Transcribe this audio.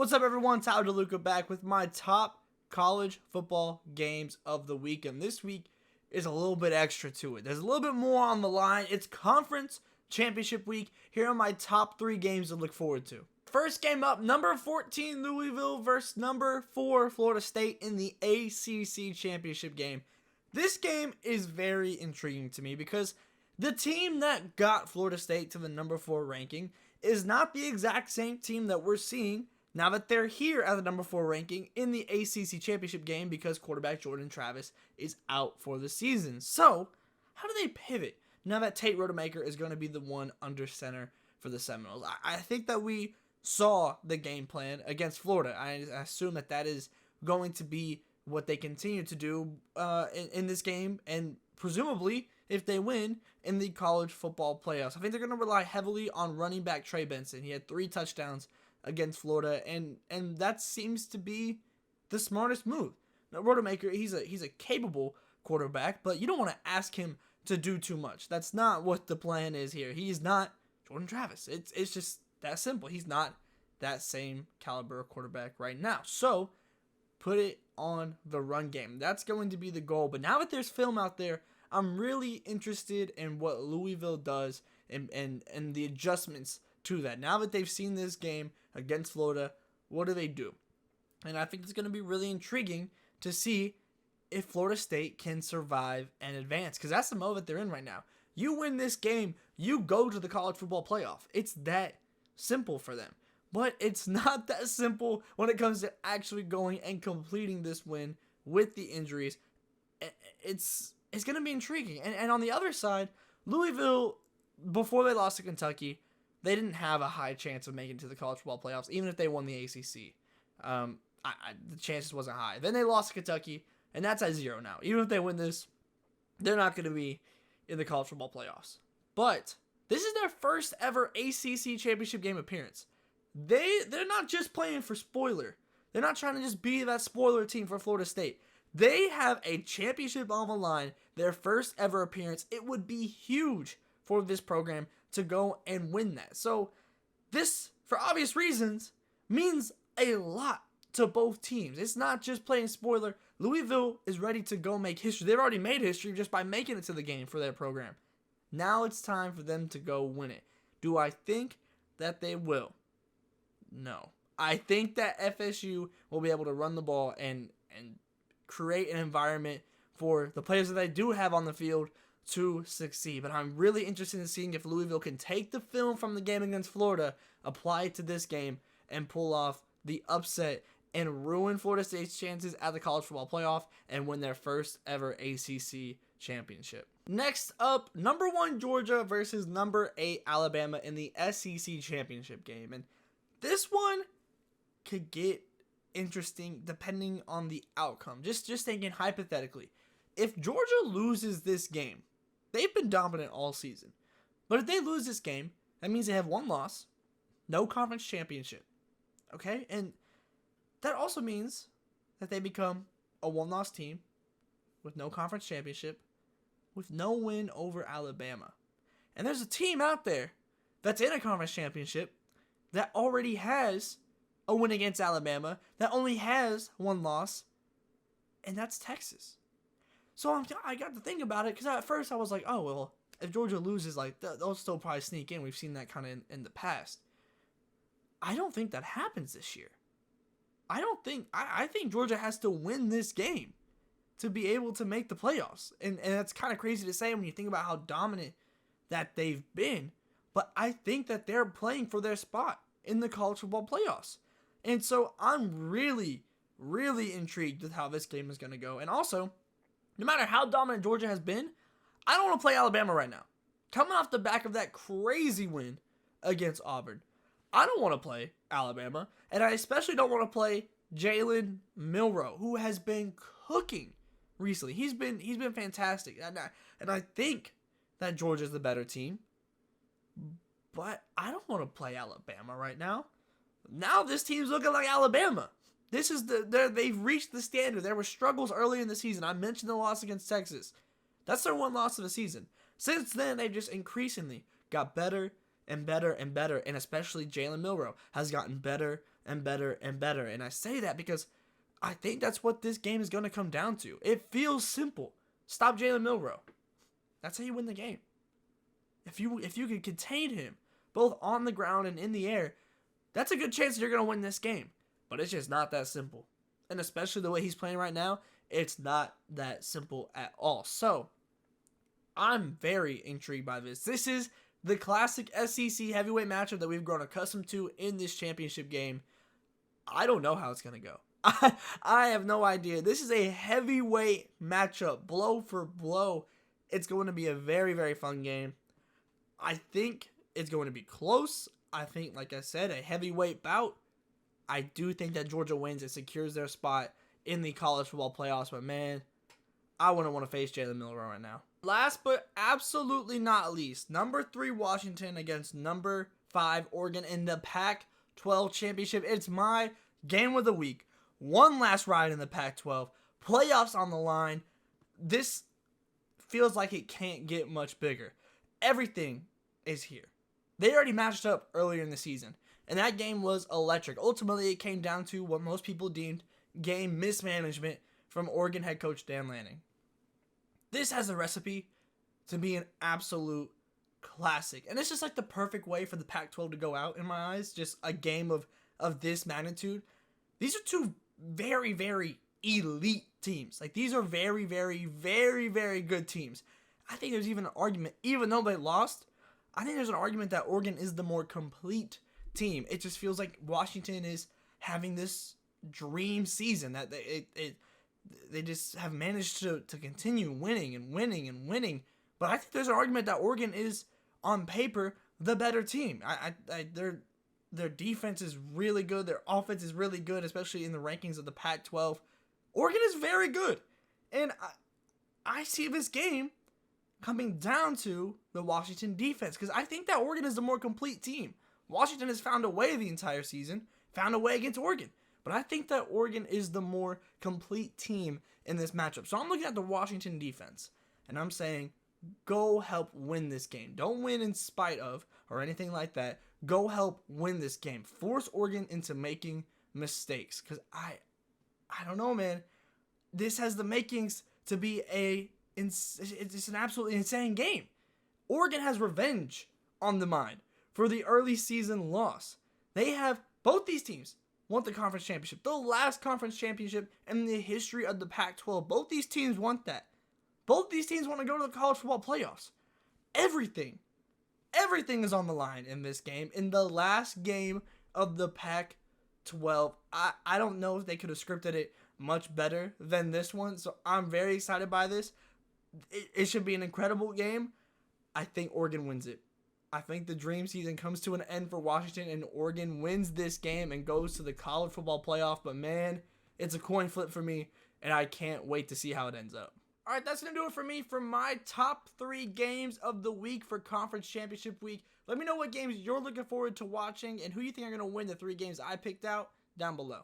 What's up, everyone? Tyler DeLuca back with my top college football games of the week. And this week is a little bit extra to it. There's a little bit more on the line. It's conference championship week. Here are my top 3 games to look forward to. First game up, number 14 Louisville versus number 4 Florida State in the ACC championship game. This game is very intriguing to me because the team that got Florida State to the number 4 ranking is not the exact same team that we're seeing now that they're here at the number 4 ranking in the ACC championship game because quarterback Jordan Travis is out for the season. So, how do they pivot now that Tate Rodemaker is going to be the one under center for the Seminoles? I think that we saw the game plan against Florida. I assume that that is going to be what they continue to do in this game, and presumably, if they win, in the college football playoffs. I think they're going to rely heavily on running back Trey Benson. He had 3 touchdowns against Florida, and that seems to be the smartest move. Now, Rodemaker, he's a capable quarterback, but you don't want to ask him to do too much. That's not what the plan is here. He's not Jordan Travis. It's just that simple. He's not that same caliber of quarterback right now. So, put it on the run game. That's going to be the goal. But now that there's film out there, I'm really interested in what Louisville does and the adjustments to that. Now that they've seen this game against Florida, what do they do? And I think it's going to be really intriguing to see if Florida State can survive and advance, because that's the mode that they're in right now. You win this game, you go to the college football playoff. It's that simple for them. But it's not that simple when it comes to actually going and completing this win with the injuries. It's going to be intriguing. And on the other side, Louisville, before they lost to Kentucky, they didn't have a high chance of making it to the college football playoffs, even if they won the ACC. The chances wasn't high. Then they lost to Kentucky, and that's at 0 now. Even if they win this, they're not going to be in the college football playoffs. But this is their first ever ACC championship game appearance. They're not just playing for spoiler. They're not trying to just be that spoiler team for Florida State. They have a championship on the line, their first ever appearance. It would be huge for this program to go and win that. So this, for obvious reasons, means a lot to both teams. It's not just playing spoiler. Louisville is ready to go make history. They've already made history just by making it to the game for their program. Now it's time for them to go win it. Do I think that they will? No. I think that FSU will be able to run the ball and create an environment for the players that they do have on the field to succeed. But I'm really interested in seeing if Louisville can take the film from the game against Florida, apply it to this game, and pull off the upset and ruin Florida State's chances at the college football playoff and win their first ever ACC championship. Next up, number 1 Georgia versus number 8 Alabama in the SEC championship game. And this one could get interesting depending on the outcome. Just thinking hypothetically. If Georgia loses this game, they've been dominant all season. But if they lose this game, that means they have 1 loss, no conference championship. Okay? And that also means that they become a 1-loss team with no conference championship, with no win over Alabama. And there's a team out there that's in a conference championship that already has a win against Alabama, that only has 1 loss, and that's Texas. So I got to think about it, because at first I was like, oh, well, if Georgia loses, like, they'll still probably sneak in. We've seen that kind of in the past. I don't think that happens this year. I think Georgia has to win this game to be able to make the playoffs. And that's kind of crazy to say when you think about how dominant that they've been. But I think that they're playing for their spot in the college football playoffs. And so I'm really, really intrigued with how this game is going to go. And also, no matter how dominant Georgia has been, I don't want to play Alabama right now. Coming off the back of that crazy win against Auburn, I don't want to play Alabama. And I especially don't want to play Jalen Milroe, who has been cooking recently. He's been fantastic. And I think that Georgia's the better team. But I don't want to play Alabama right now. Now this team's looking like Alabama. This is they've reached the standard. There were struggles early in the season. I mentioned the loss against Texas. That's their 1 loss of the season. Since then, they've just increasingly got better and better and better, and especially Jalen Milroe has gotten better and better and better. And I say that because I think that's what this game is going to come down to. It feels simple. Stop Jalen Milroe. That's how you win the game. If you can contain him, both on the ground and in the air, that's a good chance that you're going to win this game. But it's just not that simple. And especially the way he's playing right now, it's not that simple at all. So, I'm very intrigued by this. This is the classic SEC heavyweight matchup that we've grown accustomed to in this championship game. I don't know how it's going to go. I have no idea. This is a heavyweight matchup, blow for blow. It's going to be a very, very fun game. I think it's going to be close. I think, like I said, a heavyweight bout. I do think that Georgia wins. It secures their spot in the college football playoffs. But, man, I wouldn't want to face Jalen Milroe right now. Last but absolutely not least, number 3 Washington against number 5 Oregon in the Pac-12 championship. It's my game of the week. One last ride in the Pac-12. Playoffs on the line. This feels like it can't get much bigger. Everything is here. They already matched up earlier in the season, and that game was electric. Ultimately, it came down to what most people deemed game mismanagement from Oregon head coach Dan Lanning. This has a recipe to be an absolute classic, and it's just like the perfect way for the Pac-12 to go out in my eyes. Just a game of this magnitude. These are two very, very elite teams. Like, these are very, very, very, very good teams. I think there's even an argument, even though they lost, I think there's an argument that Oregon is the more complete team. It just feels like Washington is having this dream season that they just have managed to continue winning and winning and winning. But I think there's an argument that Oregon is, on paper, the better team. Their defense is really good. Their offense is really good, especially in the rankings of the Pac-12. Oregon is very good. And I see this game coming down to the Washington defense, because I think that Oregon is the more complete team. Washington has found a way the entire season, found a way against Oregon. But I think that Oregon is the more complete team in this matchup. So I'm looking at the Washington defense, and I'm saying, go help win this game. Don't win in spite of or anything like that. Go help win this game. Force Oregon into making mistakes. Because I don't know, man. This has the makings to be it's an absolutely insane game. Oregon has revenge on the mind for the early season loss. They have, both these teams want the conference championship. The last conference championship in the history of the Pac-12. Both these teams want that. Both these teams want to go to the college football playoffs. Everything is on the line in this game. In the last game of the Pac-12, I don't know if they could have scripted it much better than this one. So I'm very excited by this. It should be an incredible game. I think Oregon wins it. I think the dream season comes to an end for Washington, and Oregon wins this game and goes to the college football playoff. But man, it's a coin flip for me, and I can't wait to see how it ends up. All right, that's going to do it for me for my top 3 games of the week for Conference Championship Week. Let me know what games you're looking forward to watching and who you think are going to win the 3 games I picked out down below.